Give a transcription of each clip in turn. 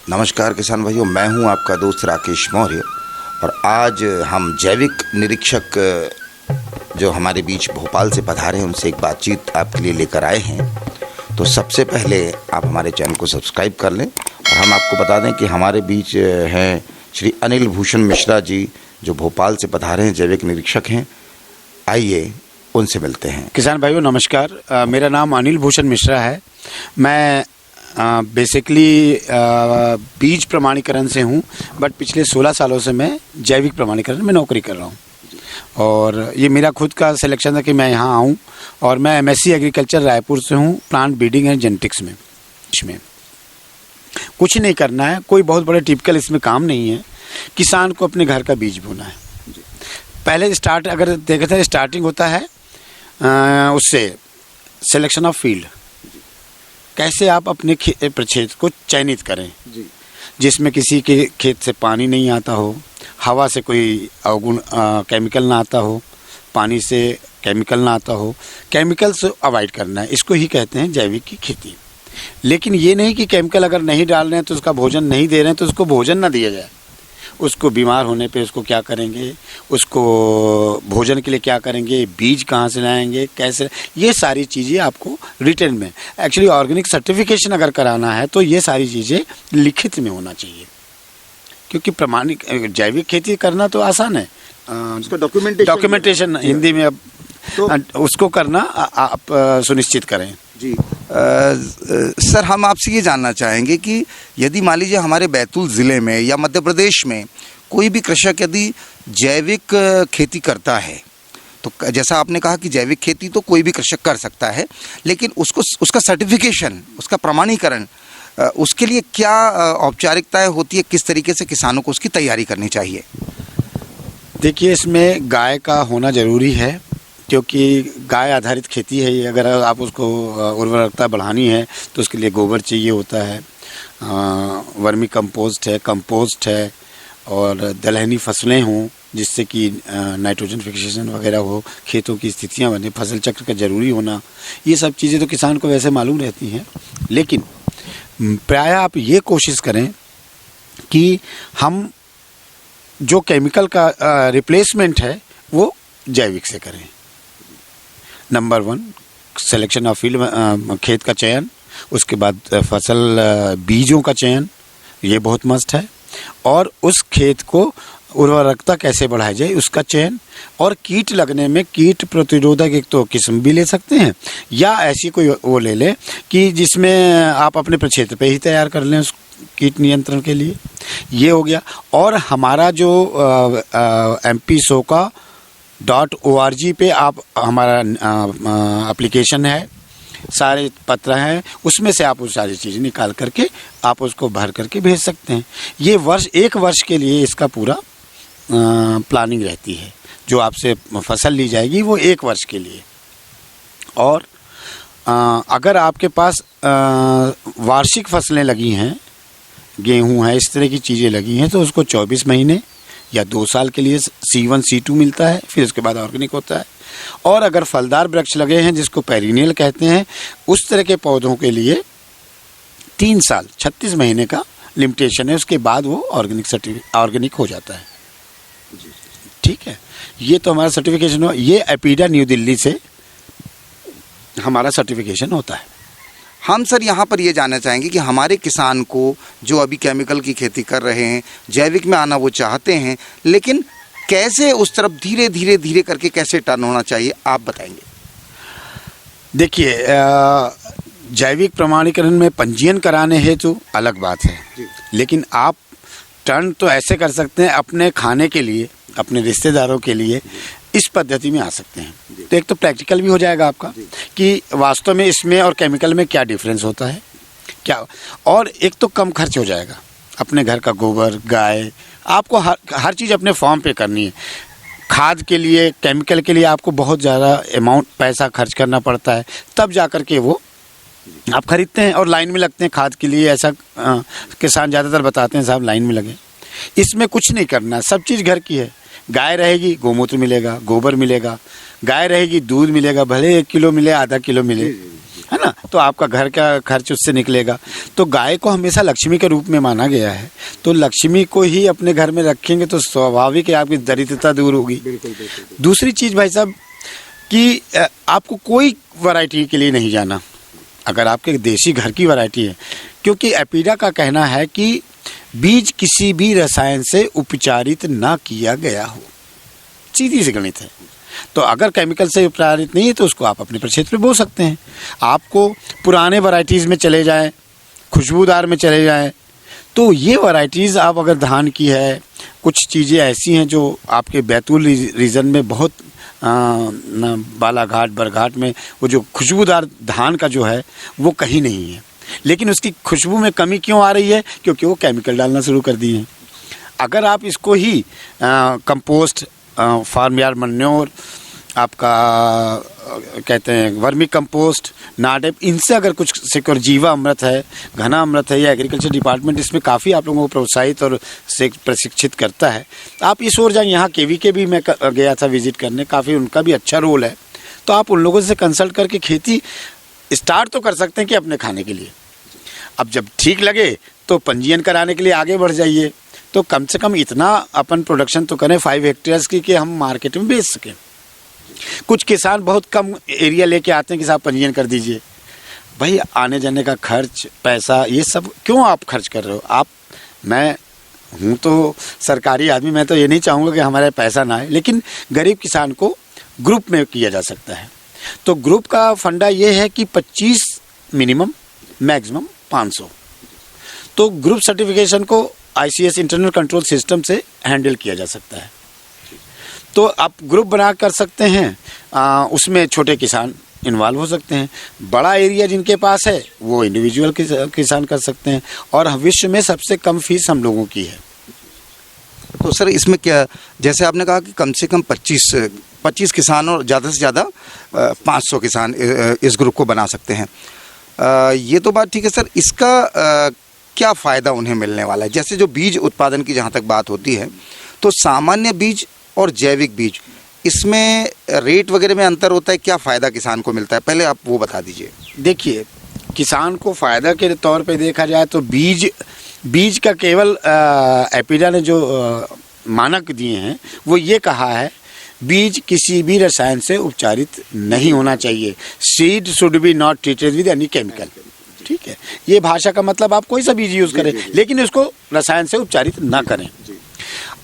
नमस्कार किसान भाइयों, मैं हूं आपका दोस्त राकेश मौर्य और आज हम जैविक निरीक्षक जो हमारे बीच भोपाल से पधारे हैं उनसे एक बातचीत आपके लिए लेकर आए हैं। तो सबसे पहले आप हमारे चैनल को सब्सक्राइब कर लें और हम आपको बता दें कि हमारे बीच हैं श्री अनिल भूषण मिश्रा जी, जो भोपाल से पधारे हैं, जैविक निरीक्षक हैं। आइए उनसे मिलते हैं। किसान भाइयों नमस्कार, मेरा नाम अनिल भूषण मिश्रा है। मैं बेसिकली बीज प्रमाणीकरण से हूँ, बट पिछले 16 सालों से मैं जैविक प्रमाणीकरण में नौकरी कर रहा हूँ और ये मेरा खुद का सिलेक्शन था कि मैं यहाँ आऊँ। और मैं एमएससी एग्रीकल्चर रायपुर से हूँ, प्लांट ब्रीडिंग एंड जेनेटिक्स में। इसमें कुछ नहीं करना है, कोई बहुत बड़े टिपिकल इसमें काम नहीं है। किसान को अपने घर का बीज बोना है। पहले अगर देखा था स्टार्टिंग होता है उससे सिलेक्शन ऑफ फील्ड, कैसे आप अपने प्रक्षेत्र को चयनित करें जी, जिसमें किसी के खेत से पानी नहीं आता हो, हवा से कोई अवगुण केमिकल ना आता हो, पानी से केमिकल ना आता हो। केमिकल से अवॉइड करना है, इसको ही कहते हैं जैविक की खेती। लेकिन ये नहीं कि केमिकल अगर नहीं डाल रहे हैं तो उसका भोजन नहीं दे रहे हैं तो उसको भोजन ना दिया जाए। उसको बीमार होने पे उसको क्या करेंगे, उसको भोजन के लिए क्या करेंगे, बीज कहाँ से लाएंगे, कैसे, ये सारी चीज़ें आपको रिटर्न में, एक्चुअली ऑर्गेनिक सर्टिफिकेशन अगर कराना है तो ये सारी चीज़ें लिखित में होना चाहिए। क्योंकि प्रमाणिक जैविक खेती करना तो आसान है, उसका डॉक्यूमेंटेशन हिंदी में अब तो उसको करना आप सुनिश्चित करें जी। सर, हम आपसे ये जानना चाहेंगे कि यदि मान लीजिए हमारे बैतूल ज़िले में या मध्य प्रदेश में कोई भी कृषक यदि जैविक खेती करता है, तो जैसा आपने कहा कि जैविक खेती तो कोई भी कृषक कर सकता है, लेकिन उसका सर्टिफिकेशन, उसका प्रमाणीकरण, उसके लिए क्या औपचारिकताएं होती है, किस तरीके से किसानों को उसकी तैयारी करनी चाहिए? देखिए, इसमें गाय का होना ज़रूरी है, क्योंकि गाय आधारित खेती है ये। अगर आप उसको उर्वरकता बढ़ानी है तो उसके लिए गोबर चाहिए होता है, वर्मी कंपोस्ट है और दलहनी फसलें हों जिससे कि नाइट्रोजन फिक्सेशन वगैरह हो, खेतों की स्थितियां बने, फसल चक्र का ज़रूरी होना, ये सब चीज़ें तो किसान को वैसे मालूम रहती हैं। लेकिन प्रायः आप ये कोशिश करें कि हम जो केमिकल का रिप्लेसमेंट है वो जैविक से करें। नंबर 1 सिलेक्शन ऑफ फील्ड, खेत का चयन, उसके बाद फसल बीजों का चयन, ये बहुत मस्ट है। और उस खेत को उर्वरकता कैसे बढ़ाई जाए उसका चयन, और कीट लगने में कीट प्रतिरोधक एक तो किस्म भी ले सकते हैं या ऐसी कोई वो ले लें कि जिसमें आप अपने प्रक्षेत्र पे ही तैयार कर लें उस कीट नियंत्रण के लिए। ये हो गया। और हमारा जो mp-soka.org पे आप हमारा एप्लीकेशन है, सारे पत्र हैं, उसमें से आप वो सारी चीज़ें निकाल करके आप उसको भर करके भेज सकते हैं। ये एक वर्ष के लिए इसका पूरा प्लानिंग रहती है। जो आपसे फसल ली जाएगी वो 1 वर्ष के लिए। और अगर आपके पास वार्षिक फसलें लगी हैं, गेहूं है, इस तरह की चीज़ें लगी हैं, तो उसको 24 महीने या 2 साल के लिए C1 C2 मिलता है, फिर उसके बाद ऑर्गेनिक होता है। और अगर फलदार वृक्ष लगे हैं जिसको पेरिनियल कहते हैं, उस तरह के पौधों के लिए 3 साल 36 महीने का लिमिटेशन है, उसके बाद वो ऑर्गेनिक हो जाता है। ठीक है, ये तो हमारा सर्टिफिकेशन हो। ये एपीडा न्यू दिल्ली से हमारा सर्टिफिकेशन होता है। हम सर यहाँ पर ये जानना चाहेंगे कि हमारे किसान को जो अभी केमिकल की खेती कर रहे हैं, जैविक में आना वो चाहते हैं, लेकिन कैसे उस तरफ धीरे करके कैसे टर्न होना चाहिए, आप बताएंगे? देखिए, जैविक प्रमाणीकरण में पंजीयन कराने हैं तो अलग बात है, लेकिन आप टर्न तो ऐसे कर सकते हैं अपने खाने के लिए, अपने रिश्तेदारों के लिए इस पद्धति में आ सकते हैं। तो एक तो प्रैक्टिकल भी हो जाएगा आपका कि वास्तव में इसमें और केमिकल में क्या डिफरेंस होता है क्या, और एक तो कम खर्च हो जाएगा। अपने घर का गोबर, गाय, आपको हर चीज़ अपने फॉर्म पे करनी है। खाद के लिए, केमिकल के लिए आपको बहुत ज़्यादा अमाउंट पैसा खर्च करना पड़ता है, तब जा कर के वो आप खरीदते हैं और लाइन में लगते हैं खाद के लिए। ऐसा किसान ज़्यादातर बताते हैं, साहब लाइन में लगे। इसमें कुछ नहीं करना, सब चीज़ घर की है। गाय रहेगी, गोमूत्र मिलेगा, गोबर मिलेगा, गाय रहेगी, दूध मिलेगा, भले 1 किलो मिले, आधा किलो मिले, है ना, तो आपका घर का खर्च उससे निकलेगा। तो गाय को हमेशा लक्ष्मी के रूप में माना गया है, तो लक्ष्मी को ही अपने घर में रखेंगे तो स्वाभाविक है आपकी दरिद्रता दूर होगी। दूसरी चीज़ भाई साहब कि आपको कोई वैरायटी के लिए नहीं जाना, अगर आपके देसी घर की वैरायटी है, क्योंकि एपीडा का कहना है कि बीज किसी भी रसायन से उपचारित ना किया गया हो, सीधी सी गणित है। तो अगर केमिकल से उपचारित नहीं है तो उसको आप अपने प्रक्षेत्र पे बो सकते हैं। आपको पुराने वैरायटीज़ में चले जाएं, खुशबूदार में चले जाएं, तो ये वैरायटीज़ आप अगर धान की है, कुछ चीज़ें ऐसी हैं जो आपके बैतूल रीजन में बहुत बालाघाट बरघाट में वो जो खुशबूदार धान का जो है वो कहीं नहीं है, लेकिन उसकी खुशबू में कमी क्यों आ रही है? क्योंकि वो केमिकल डालना शुरू कर दिए हैं। अगर आप इसको ही कंपोस्ट, फार्म यार्ड मन्योर, आपका कहते हैं वर्मी कंपोस्ट, नाडेप, इनसे अगर कुछ सिक्योर जीवा अमृत है, घना अमृत है, या एग्रीकल्चर डिपार्टमेंट इसमें काफ़ी आप लोगों को प्रोत्साहित और प्रशिक्षित करता है। आप इस ओर जाएँ, यहाँ केवी भी मैं गया था विजिट करने, काफ़ी उनका भी अच्छा रोल है। तो आप उन लोगों से कंसल्ट करके खेती स्टार्ट तो कर सकते हैं कि अपने खाने के लिए। अब जब ठीक लगे तो पंजीयन कराने के लिए आगे बढ़ जाइए। तो कम से कम इतना अपन प्रोडक्शन तो करें 5 हेक्टेयर्स की कि हम मार्केट में बेच सकें। कुछ किसान बहुत कम एरिया लेके आते हैं कि साहब पंजीयन कर दीजिए। भाई आने जाने का खर्च, पैसा, ये सब क्यों आप खर्च कर रहे हो? मैं हूँ तो सरकारी आदमी, मैं तो ये नहीं चाहूँगा कि हमारे पैसा ना आए, लेकिन गरीब किसान को ग्रुप में किया जा सकता है। तो ग्रुप का फंडा ये है कि 25 मिनिमम, मैक्सिमम 500। तो ग्रुप सर्टिफिकेशन को ICS इंटरनल कंट्रोल सिस्टम से हैंडल किया जा सकता है। तो आप ग्रुप बना कर सकते हैं, उसमें छोटे किसान इन्वॉल्व हो सकते हैं। बड़ा एरिया जिनके पास है वो इंडिविजुअल किसान कर सकते हैं, और विश्व में सबसे कम फीस हम लोगों की है। तो सर इसमें क्या, जैसे आपने कहा कि कम से कम 25 किसान और ज़्यादा से ज़्यादा 500 किसान इस ग्रुप को बना सकते हैं, ये तो बात ठीक है सर। इसका क्या फ़ायदा उन्हें मिलने वाला है? जैसे जो बीज उत्पादन की जहाँ तक बात होती है, तो सामान्य बीज और जैविक बीज, इसमें रेट वगैरह में अंतर होता है, क्या फ़ायदा किसान को मिलता है? पहले आप वो बता दीजिए। देखिए, किसान को फ़ायदा के तौर पे देखा जाए तो बीज का केवल एपीडा ने जो मानक दिए हैं वो ये कहा है, बीज किसी भी रसायन से उपचारित नहीं होना चाहिए। Seed should be not treated with any chemical. ठीक है, ये भाषा का मतलब आप कोई सा बीज यूज़ करें, लेकिन इसको रसायन से उपचारित ना करें।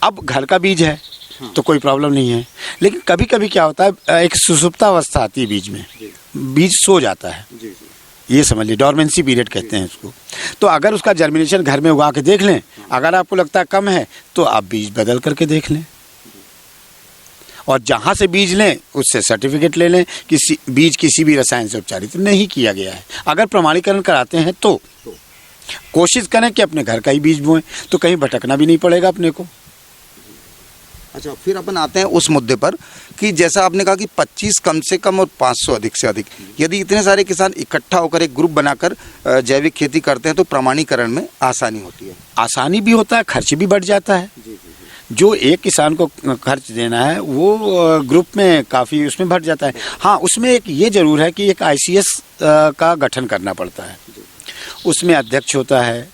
अब घर का बीज है तो कोई प्रॉब्लम नहीं है, लेकिन कभी कभी क्या होता है, एक सुसुप्तावस्था आती है बीज में, बीज सो जाता है, ये समझ लीजिए, डॉर्मेंसी पीरियड कहते हैं इसको। तो अगर उसका जर्मिनेशन घर में उगा के देख लें, अगर आपको लगता है कम है तो आप बीज बदल करके देख लें, और जहाँ से बीज लें उससे सर्टिफिकेट ले लें कि बीज किसी भी रसायन से उपचारित नहीं किया गया है। अगर प्रमाणीकरण कराते हैं तो कोशिश करें कि अपने घर का ही बीज बोएं, तो कहीं भटकना भी नहीं पड़ेगा अपने को। अच्छा, फिर अपन आते हैं उस मुद्दे पर कि जैसा आपने कहा कि 25 कम से कम और 500 अधिक से अधिक, यदि इतने सारे किसान इकट्ठा होकर एक ग्रुप बनाकर जैविक खेती करते हैं तो प्रमाणीकरण में आसानी होती है। आसानी भी होता है, खर्च भी बढ़ जाता है। जो एक किसान को खर्च देना है वो ग्रुप में काफ़ी उसमें बढ़ जाता है। हाँ, उसमें एक ये ज़रूर है कि एक ICS का गठन करना पड़ता है, उसमें अध्यक्ष होता है,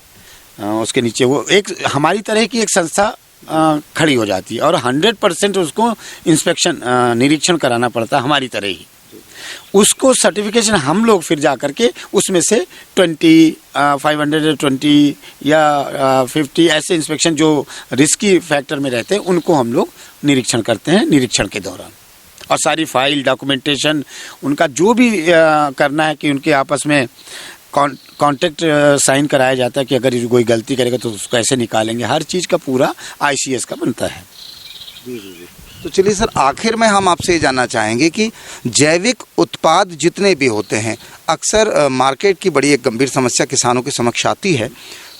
उसके नीचे वो एक हमारी तरह की एक संस्था खड़ी हो जाती है, और 100% उसको इंस्पेक्शन निरीक्षण कराना पड़ता है हमारी तरह ही। उसको सर्टिफिकेशन हम लोग फिर जा करके उसमें से 520 या 50 ऐसे इंस्पेक्शन जो रिस्की फैक्टर में रहते हैं उनको हम लोग निरीक्षण करते हैं निरीक्षण के दौरान, और सारी फाइल डॉक्यूमेंटेशन उनका जो भी करना है कि उनके आपस में कॉन्ट्रैक्ट साइन कराया जाता है कि अगर कोई गलती करेगा तो उसको ऐसे निकालेंगे, हर चीज़ का पूरा ICS का बनता है। तो चलिए सर, आखिर में हम आपसे ये जानना चाहेंगे कि जैविक उत्पाद जितने भी होते हैं, अक्सर मार्केट की बड़ी एक गंभीर समस्या किसानों के समक्ष आती है।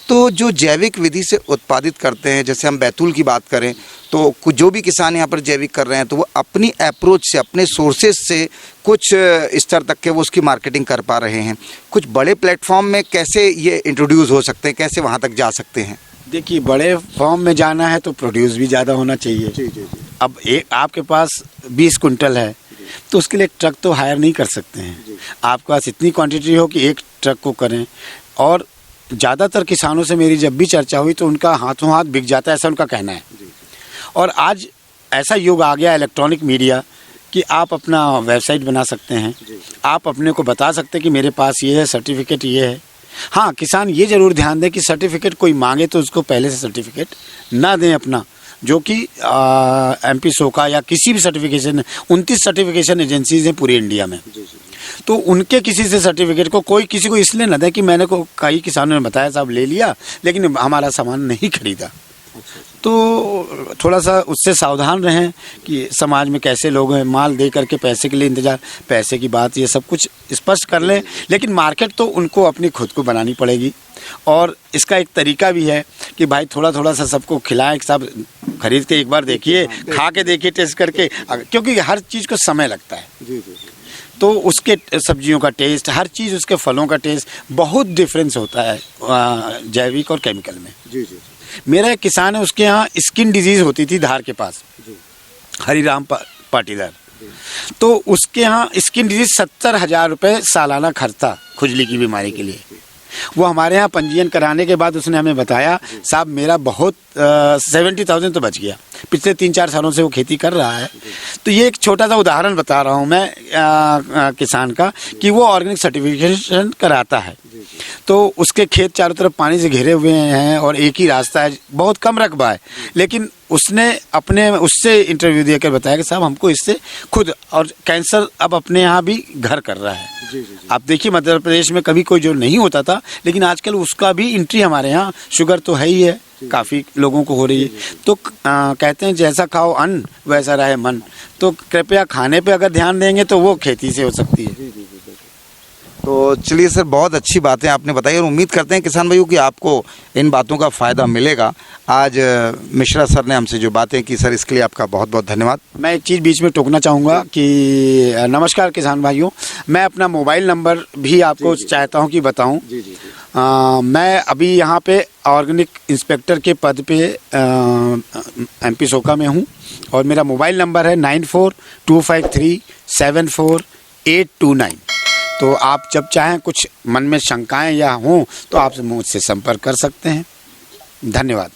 तो जो जैविक विधि से उत्पादित करते हैं, जैसे हम बैतूल की बात करें तो कुछ जो भी किसान यहाँ पर जैविक कर रहे हैं तो वो अपनी अप्रोच से, अपने सोर्सेज से कुछ स्तर तक के वो उसकी मार्केटिंग कर पा रहे हैं। कुछ बड़े प्लेटफॉर्म में कैसे ये इंट्रोड्यूस हो सकते हैं, कैसे वहाँ तक जा सकते हैं? देखिए, बड़े फॉर्म में जाना है तो प्रोड्यूस भी ज़्यादा होना चाहिए। अब आपके पास 20 कुंटल है, तो उसके लिए एक ट्रक तो हायर नहीं कर सकते हैं। आपके पास इतनी क्वांटिटी हो कि एक ट्रक को करें। और ज़्यादातर किसानों से मेरी जब भी चर्चा हुई तो उनका हाथों हाथ बिक जाता है, ऐसा उनका कहना है। और आज ऐसा युग आ गया इलेक्ट्रॉनिक मीडिया कि आप अपना वेबसाइट बना सकते हैं, आप अपने को बता सकते हैं कि मेरे पास ये है, सर्टिफिकेट ये है। हाँ, किसान ये ज़रूर ध्यान दें कि सर्टिफिकेट कोई मांगे तो उसको पहले से सर्टिफिकेट ना दें अपना, जो कि MP सोका या किसी भी सर्टिफिकेशन, 29 सर्टिफिकेशन एजेंसीज हैं पूरी इंडिया में, तो उनके किसी से सर्टिफिकेट को कोई किसी को इसलिए ना दें कि मैंने को कई किसानों ने बताया साहब ले लिया लेकिन हमारा सामान नहीं खरीदा। तो थोड़ा सा उससे सावधान रहें कि समाज में कैसे लोग हैं, माल दे करके पैसे के लिए इंतज़ार, पैसे की बात ये सब कुछ स्पष्ट कर लें। लेकिन मार्केट तो उनको अपनी खुद को बनानी पड़ेगी। और इसका एक तरीका भी है कि भाई थोड़ा थोड़ा सा सबको खिलाएं, सब खरीद के एक बार देखिए, खा के देखिए, टेस्ट करके, क्योंकि हर चीज़ को समय लगता है। तो उसके सब्जियों का टेस्ट, हर चीज़, उसके फलों का टेस्ट बहुत डिफरेंस होता है जैविक और केमिकल में। मेरा एक किसान है, उसके यहाँ स्किन डिजीज़ होती थी धार के पास, हरिराम पाटीदार। तो उसके यहाँ स्किन डिजीज़ 70,000 रुपये सालाना खर्च था खुजली की बीमारी के लिए। वो हमारे यहाँ पंजीयन कराने के बाद उसने हमें बताया साहब मेरा बहुत 70,000 तो बच गया। पिछले 3-4 सालों से वो खेती कर रहा है। तो ये एक छोटा सा उदाहरण बता रहा हूँ मैं किसान का, कि वो ऑर्गेनिक सर्टिफिकेशन कराता है। तो उसके खेत चारों तरफ पानी से घिरे हुए हैं और एक ही रास्ता है, बहुत कम रकबा है, लेकिन उसने अपने उससे इंटरव्यू देकर बताया कि साहब हमको इससे खुद, और कैंसर अब अपने यहाँ भी घर कर रहा है। आप देखिए मध्य प्रदेश में कभी कोई जो नहीं होता था, लेकिन आजकल उसका भी एंट्री हमारे यहाँ, शुगर तो है ही है, काफ़ी लोगों को हो रही है। तो कहते हैं जैसा खाओ अन्न वैसा रहे मन। तो कृपया खाने पे अगर ध्यान देंगे तो वो खेती से हो सकती है। तो चलिए सर, बहुत अच्छी बातें आपने बताई और उम्मीद करते हैं किसान भाइयों कि आपको इन बातों का फ़ायदा मिलेगा। आज मिश्रा सर ने हमसे जो बातें की सर, इसके लिए आपका बहुत बहुत धन्यवाद। मैं एक चीज़ बीच में टोकना चाहूँगा कि नमस्कार किसान भाइयों, मैं अपना मोबाइल नंबर भी आपको चाहता हूँ कि बताऊँ। मैं अभी यहाँ पे ऑर्गेनिक इंस्पेक्टर के पद पे MP सोका में हूँ और मेरा मोबाइल नंबर है 9425374829। तो आप जब चाहें, कुछ मन में शंकाएं या हों तो आप मुझसे संपर्क कर सकते हैं। धन्यवाद।